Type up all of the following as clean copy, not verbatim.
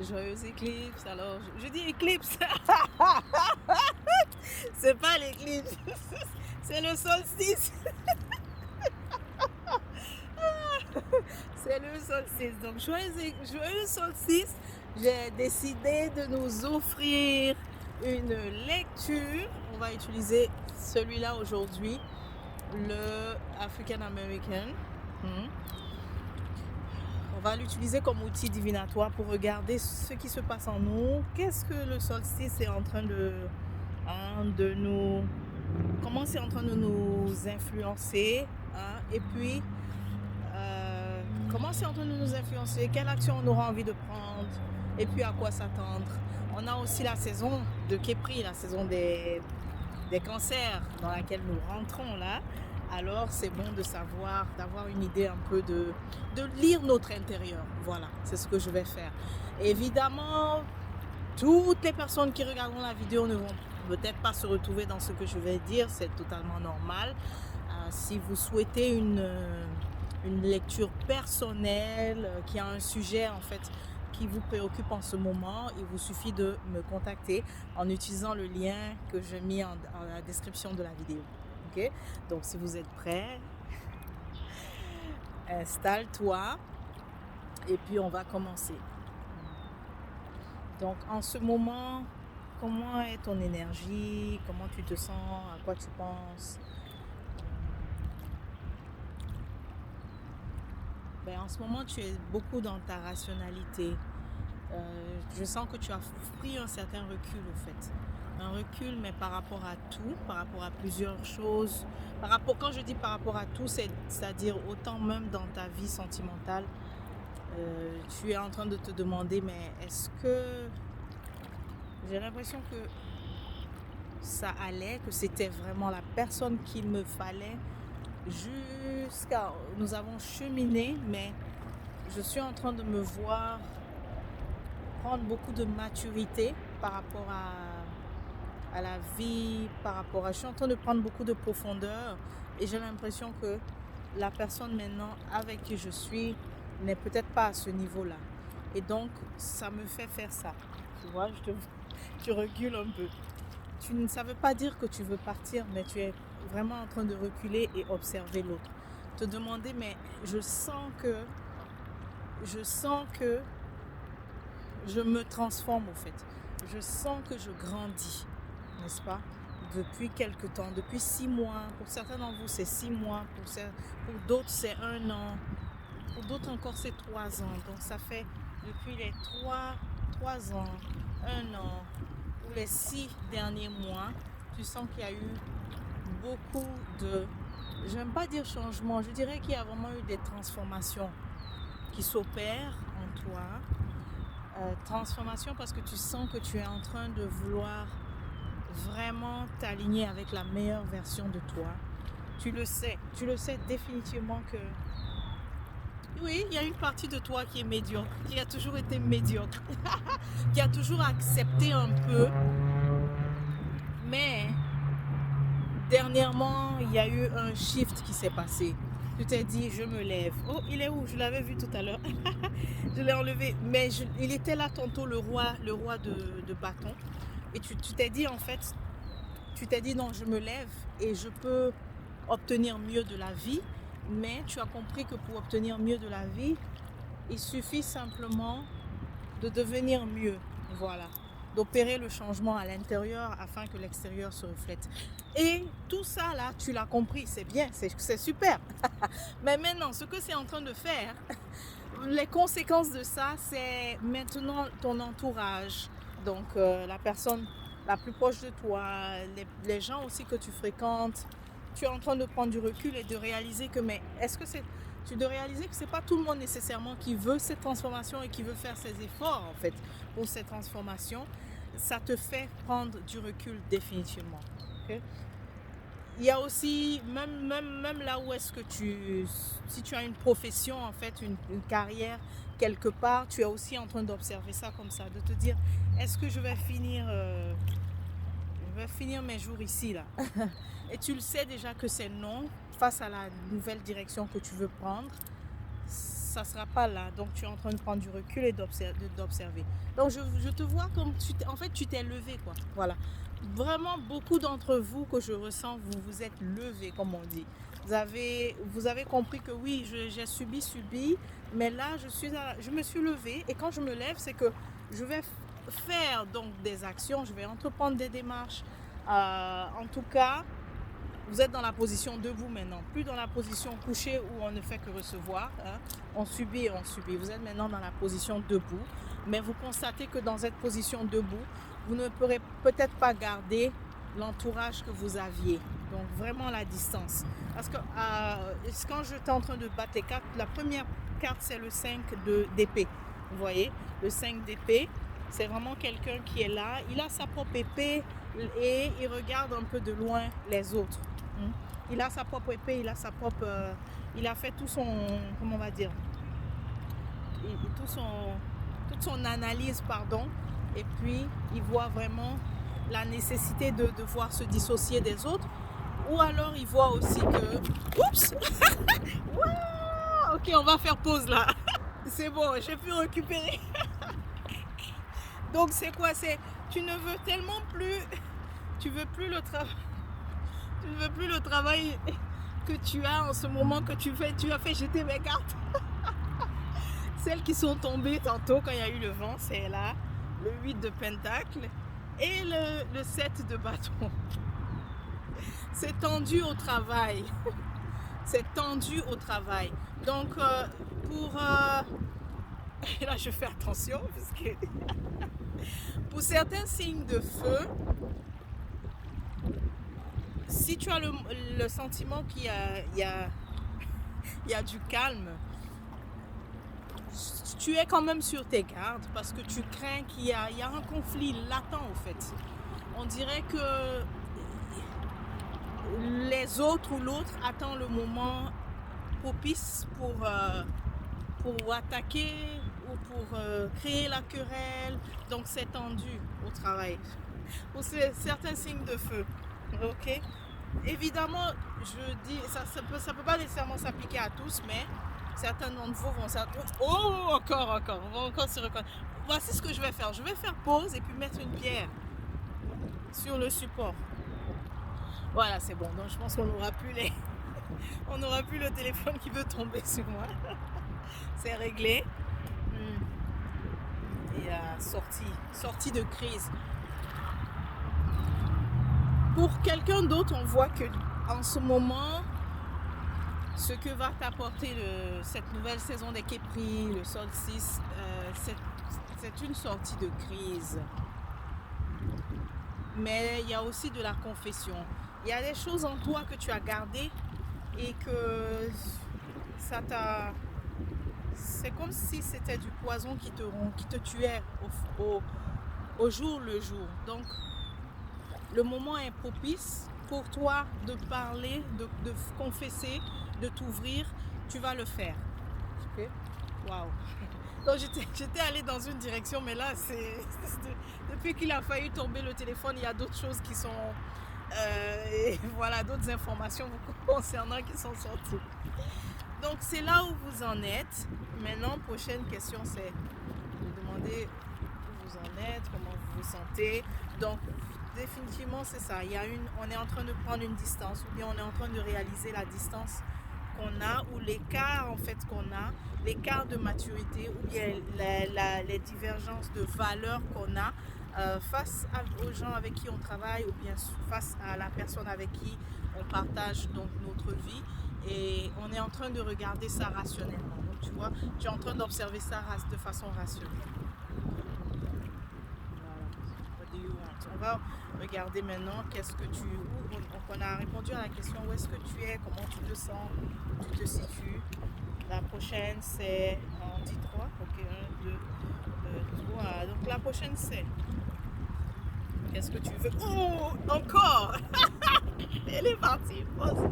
Joyeux éclipse. Alors, je dis éclipse. C'est pas l'éclipse. C'est le solstice. C'est le solstice. Donc, joyeux solstice. J'ai décidé de nous offrir une lecture. On va utiliser celui-là aujourd'hui, le African American. On va l'utiliser comme outil divinatoire pour regarder ce qui se passe en nous. Qu'est-ce que le solstice est en train de nous... Comment c'est en train de nous influencer, et puis comment c'est en train de nous influencer, quelle action on aura envie de prendre, et puis à quoi s'attendre. On a aussi la saison de Képri, la saison des cancers dans laquelle nous rentrons là. Alors c'est bon de savoir, d'avoir une idée un peu de lire notre intérieur. Voilà, c'est ce que je vais faire. Évidemment, toutes les personnes qui regarderont la vidéo ne vont peut-être pas se retrouver dans ce que je vais dire, c'est totalement normal. Si vous souhaitez une lecture personnelle qui a un sujet en fait qui vous préoccupe en ce moment, il vous suffit de me contacter en utilisant le lien que j'ai mis en la description de la vidéo. Okay? Donc si vous êtes prêts, installe-toi et puis on va commencer. Donc en ce moment, comment est ton énergie? Comment tu te sens? À quoi tu penses? En ce moment, tu es beaucoup dans ta rationalité. Je sens que tu as pris un certain recul au fait. Un recul, mais par rapport à tout, par rapport à plusieurs choses. Quand je dis par rapport à tout, c'est-à-dire autant même dans ta vie sentimentale. Tu es en train de te demander, mais est-ce que... J'ai l'impression que ça allait, que c'était vraiment la personne qu'il me fallait. Nous avons cheminé, mais je suis en train de me voir prendre beaucoup de maturité par rapport à la vie, je suis en train de prendre beaucoup de profondeur et j'ai l'impression que la personne maintenant avec qui je suis n'est peut-être pas à ce niveau-là. Et donc, ça me fait faire ça. Tu vois, tu recules un peu. Ça ne veut pas dire que tu veux partir, mais tu es vraiment en train de reculer et observer l'autre. Te demander, mais je sens que je me transforme au fait. Je sens que je grandis, n'est-ce pas? Depuis quelque temps, depuis 6 mois. Pour certains d'entre vous, c'est 6 mois. Pour d'autres, c'est 1 an. Pour d'autres encore, c'est 3 ans. Donc ça fait depuis les 3 ans, 1 an, ou les 6 derniers mois, tu sens qu'il y a eu beaucoup de... J'aime pas dire changement, je dirais qu'il y a vraiment eu des transformations qui s'opèrent en toi. Transformation parce que tu sens que tu es en train de vouloir vraiment t'aligner avec la meilleure version de toi. Tu le sais définitivement que oui, il y a une partie de toi qui est médiocre, qui a toujours été médiocre, qui a toujours accepté un peu. Mais dernièrement, il y a eu un shift qui s'est passé. Tu t'es dit, je me lève. Oh, il est où? Je l'avais vu tout à l'heure. Je l'ai enlevé. Mais il était là tantôt, le roi de bâton. Et tu t'es dit, en fait, non, je me lève et je peux obtenir mieux de la vie. Mais tu as compris que pour obtenir mieux de la vie, il suffit simplement de devenir mieux. Voilà. D'opérer le changement à l'intérieur afin que l'extérieur se reflète. Et tout ça là, tu l'as compris, c'est bien, c'est super. Mais maintenant, ce que c'est en train de faire, les conséquences de ça, c'est maintenant ton entourage. Donc la personne la plus proche de toi, les gens aussi que tu fréquentes. Tu es en train de prendre du recul et de réaliser que, de réaliser que c'est pas tout le monde nécessairement qui veut cette transformation et qui veut faire ses efforts en fait pour cette transformation. Ça te fait prendre du recul définitivement. Okay? Il y a aussi, même là où est-ce que si tu as une profession en fait, une carrière quelque part, tu es aussi en train d'observer ça comme ça, de te dire, est-ce que je vais finir mes jours ici là? Et tu le sais déjà que c'est non, face à la nouvelle direction que tu veux prendre. ça sera pas là. Donc tu es en train de prendre du recul et d'observer. Donc je te vois comme en fait tu t'es levé quoi. Voilà. Vraiment beaucoup d'entre vous que je ressens, vous vous êtes levés comme on dit. Vous avez compris que oui, j'ai subi, mais là je me suis levée et quand je me lève, c'est que je vais faire donc des actions, je vais entreprendre des démarches. En tout cas, vous êtes dans la position debout maintenant, plus dans la position couchée où on ne fait que recevoir, hein. On subit et on subit. Vous êtes maintenant dans la position debout, mais vous constatez que dans cette position debout, vous ne pourrez peut-être pas garder l'entourage que vous aviez. Donc vraiment la distance. Parce que quand j'étais en train de battre les cartes, la première carte c'est le 5 d'épée. Vous voyez, le 5 d'épée, c'est vraiment quelqu'un qui est là. Il a sa propre épée et il regarde un peu de loin les autres. Il a sa propre épée, il a fait tout son, comment on va dire, toute son analyse, pardon. Et puis, il voit vraiment la nécessité de devoir se dissocier des autres. Ou alors, il voit aussi que... Oups. Wow. Ok, on va faire pause là. C'est bon, j'ai pu récupérer. Donc, c'est quoi? Tu ne veux tellement plus... Tu veux plus le travail... Tu ne veux plus le travail que tu as en ce moment, que tu as fait jeter mes cartes. Celles qui sont tombées tantôt quand il y a eu le vent, c'est là. Le 8 de pentacle et le 7 de bâton. C'est tendu au travail. C'est tendu au travail. Donc, et là, je fais attention parce que pour certains signes de feu, si tu as le sentiment qu'il y a du calme, tu es quand même sur tes gardes parce que tu crains qu'il y a un conflit latent en fait. On dirait que les autres ou l'autre attend le moment propice pour attaquer ou pour créer la querelle. Donc c'est tendu au travail. Pour certains signes de feu. Ok. Évidemment, je dis, ça peut pas nécessairement s'appliquer à tous, mais certains d'entre vous vont encore, on va encore se reconnaître. Voici ce que je vais faire. Je vais faire pause et puis mettre une pierre sur le support. Voilà, c'est bon. Donc je pense qu'on n'aura plus on n'aura plus le téléphone qui veut tomber sur moi. C'est réglé. Et sortie de crise. Pour quelqu'un d'autre, on voit que en ce moment, ce que va t'apporter cette nouvelle saison des Képris, le solstice, c'est une sortie de crise. Mais il y a aussi de la confession. Il y a des choses en toi que tu as gardées et que c'est comme si c'était du poison qui te tuait au jour le jour. Donc, le moment est propice pour toi de parler, de confesser, de t'ouvrir. Tu vas le faire. Ok? Waouh! Donc j'étais allée dans une direction, mais là, depuis qu'il a failli tomber le téléphone, il y a d'autres choses qui sont... voilà, d'autres informations vous concernant qui sont sorties. Donc c'est là où vous en êtes. Maintenant, prochaine question, c'est de demander où vous en êtes, comment vous vous sentez. Donc définitivement c'est ça, on est en train de prendre une distance ou bien on est en train de réaliser la distance qu'on a ou l'écart en fait qu'on a, l'écart de maturité ou bien les divergences de valeurs qu'on a face aux gens avec qui on travaille ou bien face à la personne avec qui on partage donc notre vie, et on est en train de regarder ça rationnellement. Donc tu vois, tu es en train d'observer ça de façon rationnelle. On va regarder maintenant on a répondu à la question où est-ce que tu es, comment tu te sens, où tu te situes. La prochaine c'est, on dit 3, ok, 1, 2, 3. Donc la prochaine c'est, qu'est-ce que tu veux? Oh, encore. Elle est partie, pause.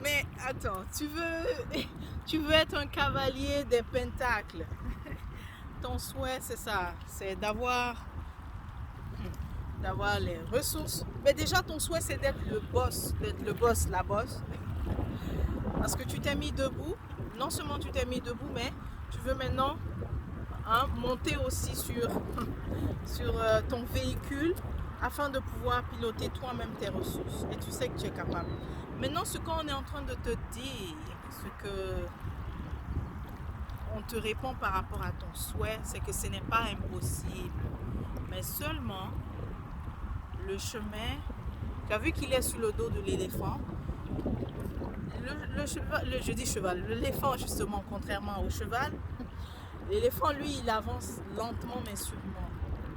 Mais attends, tu veux être un cavalier des pentacles. Ton souhait c'est ça, c'est d'avoir les ressources. Mais déjà ton souhait c'est d'être le boss, la boss. Parce que tu t'es mis debout, non seulement tu t'es mis debout, mais tu veux maintenant monter aussi sur, ton véhicule afin de pouvoir piloter toi-même tes ressources. Et tu sais que tu es capable. Maintenant, ce qu'on est en train de te dire, ce que on te répond par rapport à ton souhait, c'est que ce n'est pas impossible. Mais seulement, le chemin, tu as vu qu'il est sur le dos de l'éléphant. Je dis cheval, l'éléphant justement, contrairement au cheval, l'éléphant lui il avance lentement mais sûrement.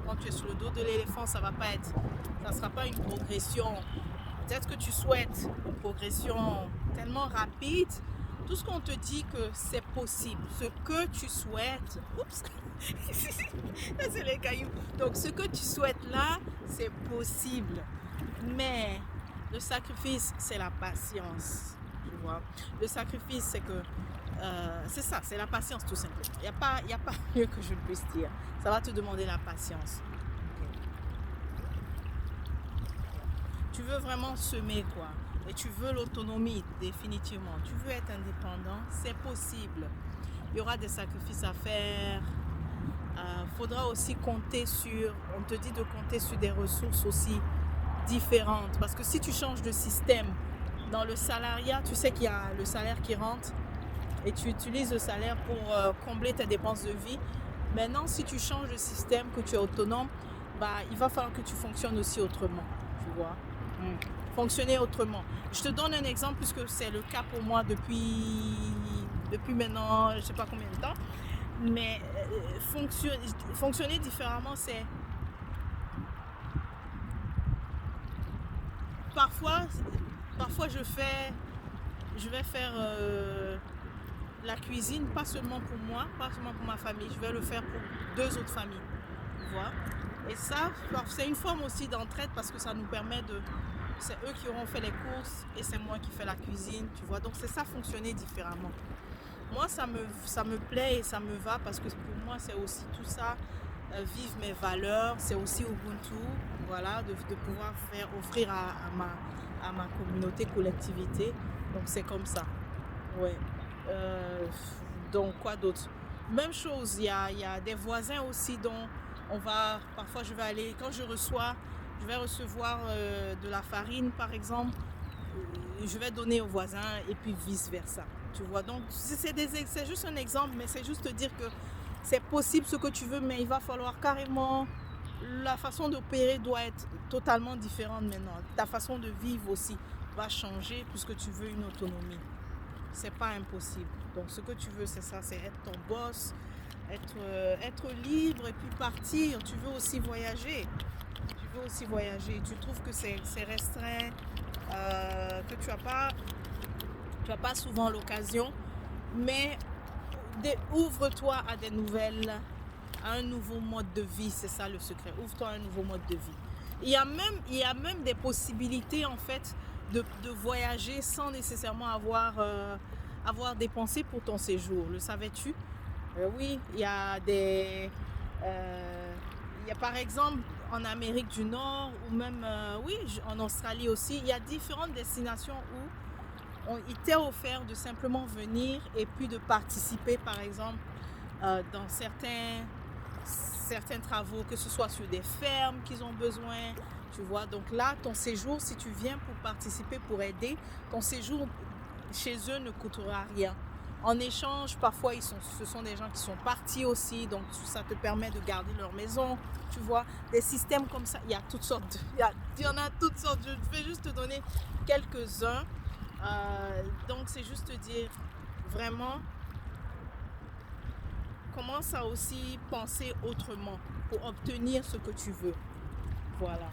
Quand tu es sur le dos de l'éléphant, ça ne sera pas une progression. Peut-être que tu souhaites une progression tellement rapide. Tout ce qu'on te dit que c'est possible, ce que tu souhaites, oups, ça c'est les cailloux. Donc ce que tu souhaites là, c'est possible. Mais le sacrifice, c'est la patience. Tu vois. Le sacrifice, c'est que c'est ça, c'est la patience tout simplement. Il n'y a pas mieux que je puisse dire. Ça va te demander la patience. Tu veux vraiment semer quoi. Et tu veux l'autonomie définitivement. Tu veux être indépendant, c'est possible. Il y aura des sacrifices à faire. Faudra aussi compter sur, on te dit de compter sur des ressources aussi différentes. Parce que si tu changes de système, dans le salariat, tu sais qu'il y a le salaire qui rentre et tu utilises le salaire pour combler tes dépenses de vie. Maintenant, si tu changes de système, que tu es autonome, il va falloir que tu fonctionnes aussi autrement, tu vois. Fonctionner autrement. Je te donne un exemple puisque c'est le cas pour moi depuis maintenant, je ne sais pas combien de temps. Mais fonctionner différemment, c'est parfois je vais faire la cuisine, pas seulement pour moi, pas seulement pour ma famille, je vais le faire pour 2 autres familles, tu vois. Et ça, c'est une forme aussi d'entraide parce que ça nous permet c'est eux qui auront fait les courses et c'est moi qui fais la cuisine, tu vois. Donc c'est ça, fonctionner différemment. Moi, ça me plaît et ça me va parce que pour moi, c'est aussi tout ça, vivre mes valeurs, c'est aussi Ubuntu, voilà, de pouvoir offrir à ma communauté, collectivité. Donc c'est comme ça. Ouais. Donc quoi d'autre? Même chose, il y a des voisins aussi dont parfois je vais aller, quand je vais recevoir de la farine par exemple, je vais donner aux voisins et puis vice versa. Tu vois, donc c'est juste un exemple, mais c'est juste te dire que c'est possible ce que tu veux, mais il va falloir carrément, la façon d'opérer doit être totalement différente maintenant. Ta façon de vivre aussi va changer puisque tu veux une autonomie. C'est pas impossible. Donc ce que tu veux, c'est ça, c'est être ton boss, être libre et puis partir. Tu veux aussi voyager. Tu trouves que c'est restreint, que tu as pas souvent l'occasion, mais ouvre-toi à des nouvelles, à un nouveau mode de vie, c'est ça le secret. Ouvre-toi à un nouveau mode de vie. Il y a même des possibilités en fait de voyager sans nécessairement avoir dépensé pour ton séjour. Le savais-tu? Oui, il y a par exemple en Amérique du Nord ou même en Australie aussi, il y a différentes destinations où il t'est offert de simplement venir et puis de participer par exemple dans certains travaux, que ce soit sur des fermes qu'ils ont besoin, tu vois. Donc là, ton séjour, si tu viens pour participer, pour aider, ton séjour chez eux ne coûtera rien. En échange, parfois, ce sont des gens qui sont partis aussi, donc ça te permet de garder leur maison, tu vois. Des systèmes comme ça, il y a toutes sortes, il y en a toutes sortes. Je vais juste te donner quelques-uns. Donc, c'est juste te dire, vraiment, commence à aussi penser autrement pour obtenir ce que tu veux. Voilà.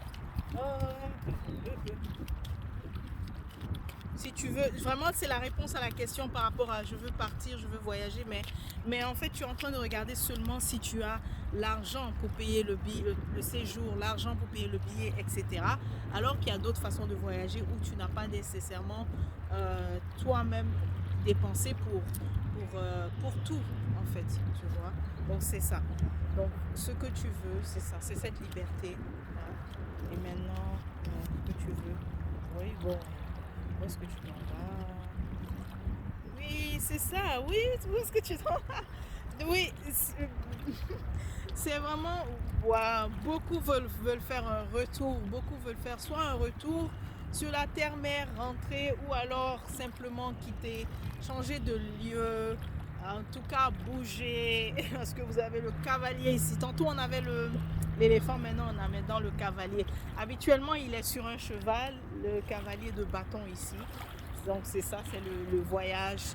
Si tu veux, vraiment c'est la réponse à la question par rapport à je veux partir, je veux voyager, mais en fait tu es en train de regarder seulement si tu as l'argent pour payer le séjour, l'argent pour payer le billet, etc. Alors qu'il y a d'autres façons de voyager où tu n'as pas nécessairement toi-même dépensé pour tout en fait, tu vois. Donc c'est ça. Donc ce que tu veux, c'est ça, c'est cette liberté. Et maintenant, ce que tu veux. Oui, bon. Où est-ce que tu t'en vas? Oui, c'est ça. Oui, c'est ce que tu t'en... Oui, c'est vraiment... Wow, beaucoup veulent faire un retour. Beaucoup veulent faire soit un retour sur la terre-mère, rentrer, ou alors simplement quitter, changer de lieu, en tout cas bouger. Parce que vous avez le cavalier ici. Tantôt on avait l'éléphant, maintenant on a maintenant le cavalier. Habituellement il est sur un cheval, le cavalier de bâton ici. Donc c'est ça, c'est le voyage,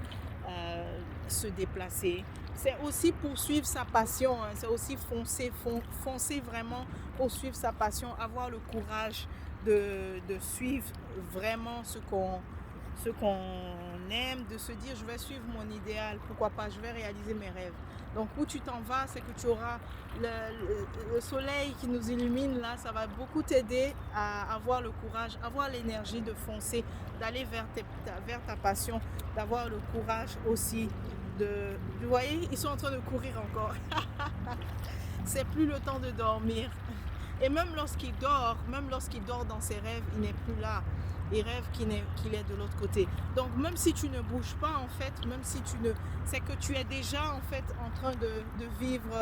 se déplacer. C'est aussi poursuivre sa passion, hein. C'est aussi foncer vraiment, poursuivre sa passion, avoir le courage de suivre vraiment ce qu'on aime, de se dire je vais suivre mon idéal, pourquoi pas, je vais réaliser mes rêves. Donc où tu t'en vas, c'est que tu auras le soleil qui nous illumine là, ça va beaucoup t'aider à avoir le courage, avoir l'énergie de foncer, d'aller vers ta passion, d'avoir le courage aussi vous voyez, ils sont en train de courir encore. C'est plus le temps de dormir. Et même lorsqu'il dort dans ses rêves, il n'est plus là. Il rêve qu'il est de l'autre côté. Donc même si tu ne bouges pas en fait, même si tu ne... C'est que tu es déjà en fait en train de vivre...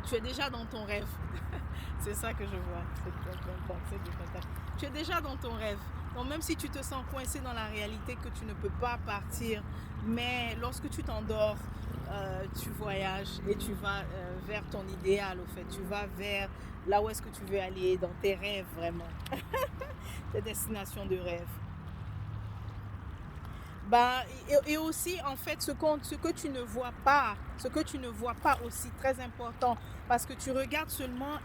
tu es déjà dans ton rêve. C'est ça que je vois. Tu es déjà dans ton rêve. Donc même si tu te sens coincé dans la réalité que tu ne peux pas partir, mais lorsque tu t'endors, tu voyages et tu vas vers ton idéal au fait. Tu vas vers là où est-ce que tu veux aller, dans tes rêves vraiment. Tes destinations de rêve. Bah, et aussi en fait ce que tu ne vois pas, aussi très important, parce que tu regardes seulement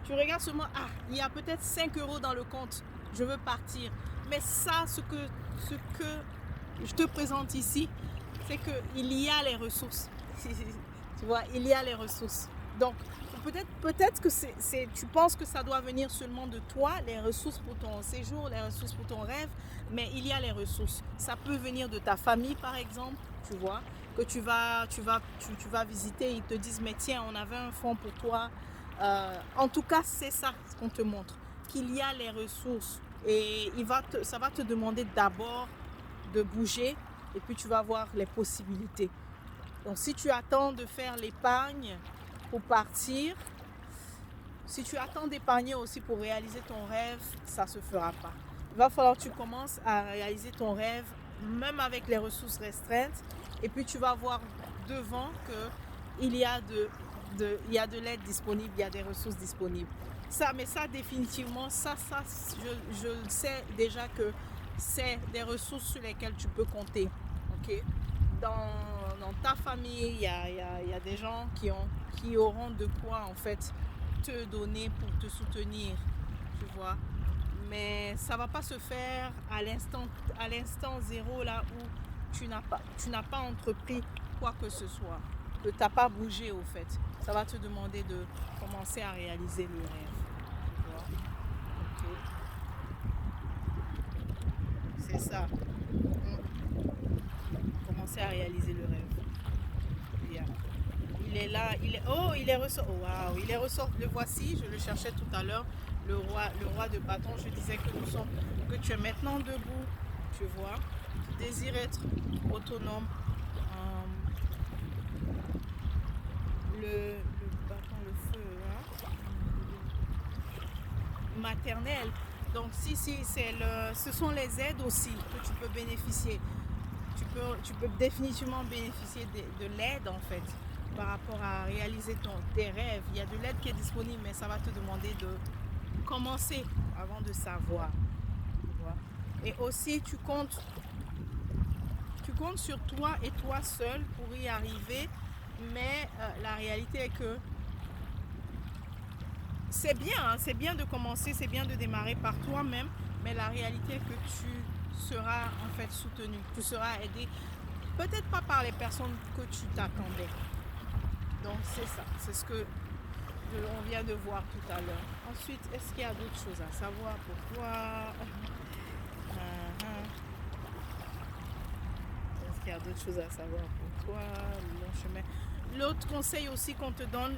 tu regardes seulement, il y a peut-être 5 euros dans le compte, je veux partir. Mais ça, ce que je te présente ici, c'est qu'il y a les ressources. Tu vois, il y a les ressources. Donc, peut-être que tu penses que ça doit venir seulement de toi, les ressources pour ton séjour, les ressources pour ton rêve, mais il y a les ressources. Ça peut venir de ta famille, par exemple, tu vois, que tu vas visiter, ils te disent, mais tiens, on avait un fonds pour toi. En tout cas, c'est ça ce qu'on te montre, qu'il y a les ressources. Et ça va te demander d'abord de bouger, et puis tu vas voir les possibilités. Donc si tu attends de faire l'épargne pour partir, si tu attends d'épargner aussi pour réaliser ton rêve, ça ne se fera pas. Il va falloir que tu commences à réaliser ton rêve, même avec les ressources restreintes, et puis tu vas voir devant qu'il y a il y a de l'aide disponible, il y a des ressources disponibles. Mais ça définitivement, je sais déjà que c'est des ressources sur lesquelles tu peux compter. Okay? Dans ta famille, il y a des gens qui auront de quoi en fait te donner pour te soutenir, tu vois. Mais ça va pas se faire à l'instant zéro là où tu n'as pas entrepris quoi que ce soit, que tu n'as pas bougé au fait. Ça va te demander de commencer à réaliser le rêve, tu vois. Okay. C'est ça. Commencer à réaliser le rêve. Yeah. Il est là, il est ressort. Oh, wow, il est ressort. Le voici, je le cherchais tout à l'heure. Le roi de bâton. Je disais que tu es maintenant debout, tu vois. Tu désires être autonome. Le bâton, le feu, hein? Maternel. Donc si ce sont les aides aussi que tu peux bénéficier. Tu peux définitivement bénéficier de l'aide en fait par rapport à réaliser tes rêves. Il y a de l'aide qui est disponible, mais ça va te demander de commencer avant de savoir. Et aussi tu comptes sur toi et toi seul pour y arriver, mais la réalité est que c'est bien de commencer, c'est bien de démarrer par toi-même, mais la réalité est que tu seras en fait soutenu, tu seras aidé, peut-être pas par les personnes que tu t'attendais. Donc c'est ça, c'est ce que on vient de voir tout à l'heure. Ensuite, est-ce qu'il y a d'autres choses à savoir pour toi? Est-ce qu'il y a d'autres choses à savoir pour toi? Le long chemin. L'autre conseil aussi qu'on te donne,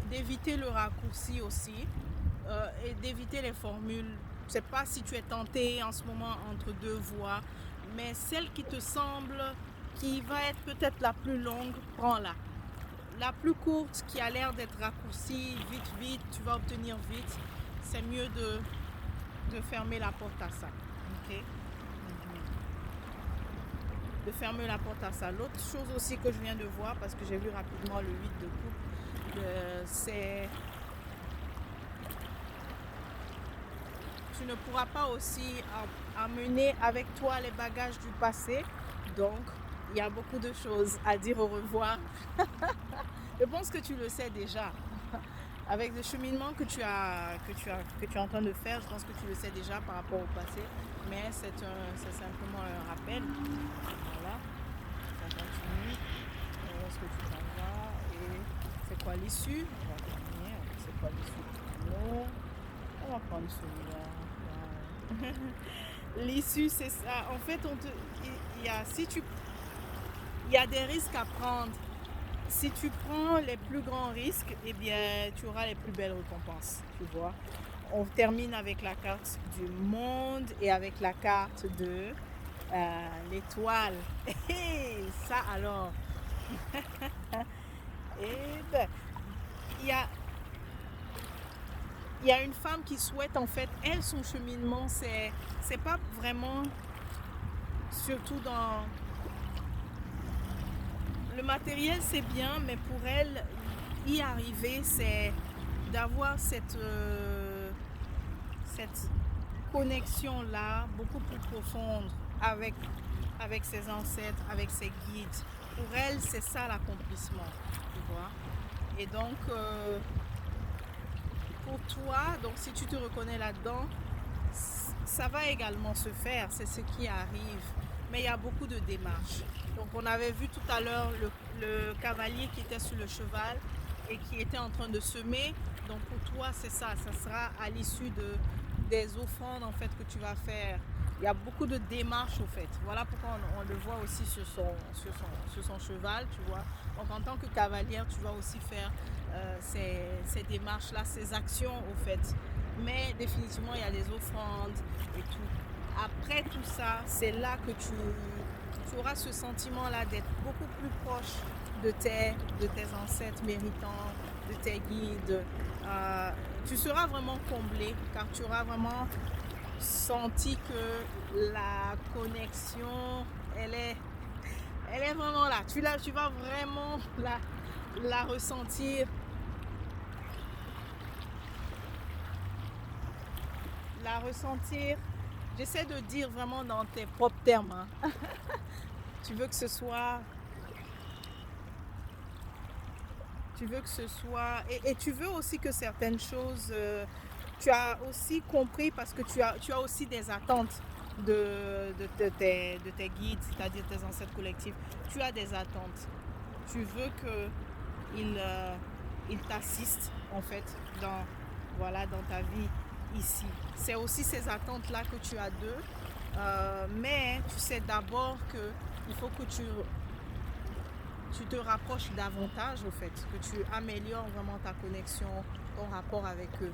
d'éviter le raccourci aussi, et d'éviter les formules sais pas si tu es tenté en ce moment entre deux voies, mais celle qui te semble, qui va être peut-être la plus longue, prends-la. La plus courte, qui a l'air d'être raccourcie, vite, tu vas obtenir vite, c'est mieux de fermer la porte à ça. Ok? De fermer la porte à ça. L'autre chose aussi que je viens de voir, parce que j'ai vu rapidement le 8 de coupe, c'est... Tu ne pourras pas aussi amener avec toi les bagages du passé. Donc, il y a beaucoup de choses à dire au revoir. Je pense que tu le sais déjà. Avec le cheminement que tu es en train de faire, je pense que tu le sais déjà par rapport au passé. Mais c'est simplement un rappel. Voilà. Ça continue. Où est-ce que tu t'en vas? Et c'est quoi l'issue? On va terminer. C'est quoi l'issue? On va prendre celui-là. L'issue, c'est ça. En fait, il y a des risques à prendre. Si tu prends les plus grands risques, eh bien, tu auras les plus belles récompenses, tu vois. On termine avec la carte du monde et avec la carte de l'étoile. Et ça alors. Et ben, il y a une femme qui souhaite en fait, elle, son cheminement, c'est pas vraiment, surtout dans le matériel, c'est bien, mais pour elle, y arriver, c'est d'avoir cette connexion-là beaucoup plus profonde avec ses ancêtres, avec ses guides. Pour elle, c'est ça l'accomplissement, tu vois. Et donc, pour toi, donc si tu te reconnais là-dedans, ça va également se faire, c'est ce qui arrive. Mais il y a beaucoup de démarches. Donc on avait vu tout à l'heure le cavalier qui était sur le cheval et qui était en train de semer. Donc pour toi, c'est ça, ça sera à l'issue des offrandes en fait que tu vas faire. Il y a beaucoup de démarches au fait. Voilà pourquoi on le voit aussi sur son cheval, tu vois. Donc en tant que cavalière, tu vas aussi faire ces démarches-là, ces actions au fait. Mais définitivement, il y a les offrandes et tout. Après tout ça, c'est là que tu auras ce sentiment-là d'être beaucoup plus proche de tes ancêtres méritants, de tes guides. Tu seras vraiment comblé car tu auras vraiment senti que la connexion, elle est vraiment là. Tu vas vraiment la ressentir. La ressentir. J'essaie de dire vraiment dans tes propres termes. Hein. Tu veux que ce soit... Et tu veux aussi que certaines choses... tu as aussi compris parce que tu as aussi des attentes de tes guides, c'est-à-dire tes ancêtres collectifs. Tu as des attentes. Tu veux qu'ils t'assistent en fait dans ta vie ici. C'est aussi ces attentes-là que tu as d'eux. Mais tu sais d'abord qu'il faut que tu te rapproches davantage au fait, que tu améliores vraiment ta connexion, ton rapport avec eux.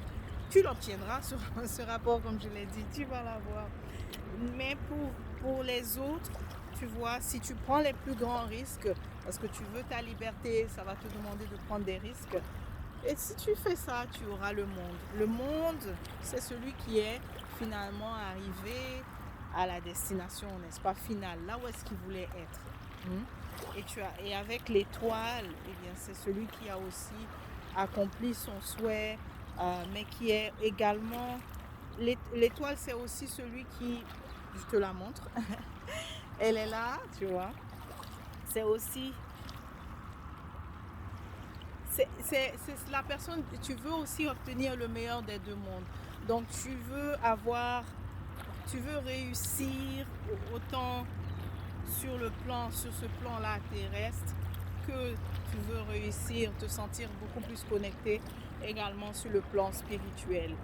Tu l'obtiendras sur ce rapport, comme je l'ai dit, tu vas l'avoir. Mais pour les autres, tu vois, si tu prends les plus grands risques, parce que tu veux ta liberté, ça va te demander de prendre des risques. Et si tu fais ça, tu auras le monde. Le monde, c'est celui qui est finalement arrivé à la destination, n'est-ce pas, finale, là où est-ce qu'il voulait être. Et avec l'étoile, eh bien, c'est celui qui a aussi accompli son souhait, mais qui est également... L'étoile, c'est aussi celui qui... Je te la montre. Elle est là, tu vois. C'est aussi... C'est la personne... Tu veux aussi obtenir le meilleur des deux mondes. Donc, tu veux réussir autant sur ce plan-là terrestre, que tu veux réussir, te sentir beaucoup plus connecté également sur le plan spirituel.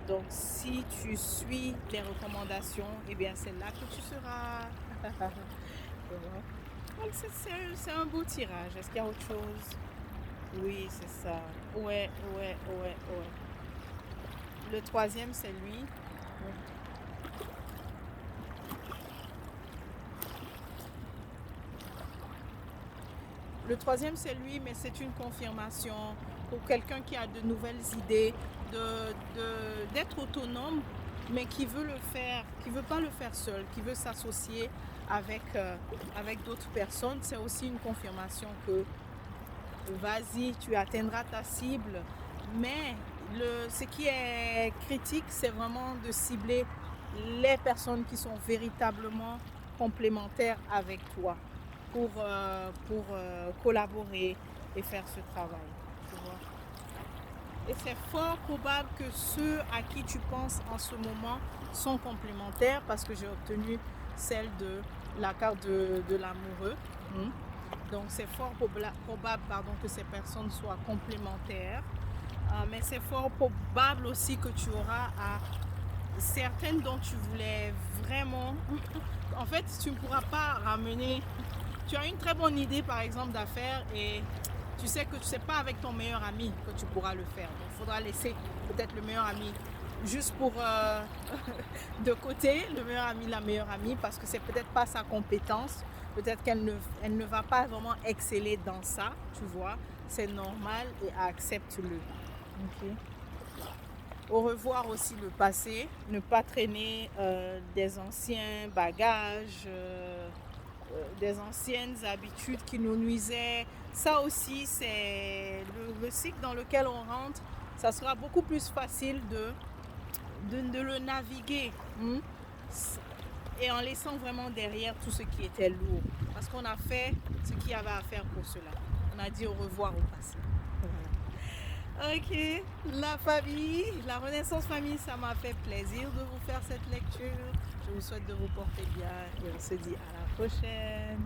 Donc si tu suis les recommandations, eh bien c'est là que tu seras. Donc c'est un beau tirage. Est-ce qu'il y a autre chose? Oui, c'est ça. Ouais. Le troisième, c'est lui. Le troisième, c'est lui, mais c'est une confirmation pour quelqu'un qui a de nouvelles idées, d'être autonome, mais qui veut le faire, qui ne veut pas le faire seul, qui veut s'associer avec d'autres personnes. C'est aussi une confirmation que vas-y, tu atteindras ta cible, mais ce qui est critique, c'est vraiment de cibler les personnes qui sont véritablement complémentaires avec toi pour collaborer et faire ce travail. Tu vois. Et c'est fort probable que ceux à qui tu penses en ce moment sont complémentaires parce que j'ai obtenu celle de la carte de l'amoureux. Donc c'est fort probable que ces personnes soient complémentaires. Mais c'est fort probable aussi que tu auras à certaines dont tu voulais vraiment... En fait, tu ne pourras pas ramener... Tu as une très bonne idée, par exemple, d'affaires et tu sais que c'est pas avec ton meilleur ami que tu pourras le faire. Donc, il faudra laisser peut-être le meilleur ami juste pour de côté, le meilleur ami, la meilleure amie, parce que c'est peut-être pas sa compétence. Peut-être qu'elle ne va pas vraiment exceller dans ça, tu vois. C'est normal et accepte-le. Okay. Au revoir aussi le passé, ne pas traîner des anciens bagages, des anciennes habitudes qui nous nuisaient. Ça aussi, c'est le cycle dans lequel on rentre. Ça sera beaucoup plus facile de le naviguer et en laissant vraiment derrière tout ce qui était lourd. Parce qu'on a fait ce qu'il y avait à faire pour cela. On a dit au revoir au passé. Voilà. Ok, la famille, la Renaissance Famille, ça m'a fait plaisir de vous faire cette lecture. Je vous souhaite de vous porter bien et on se dit à la prochaine.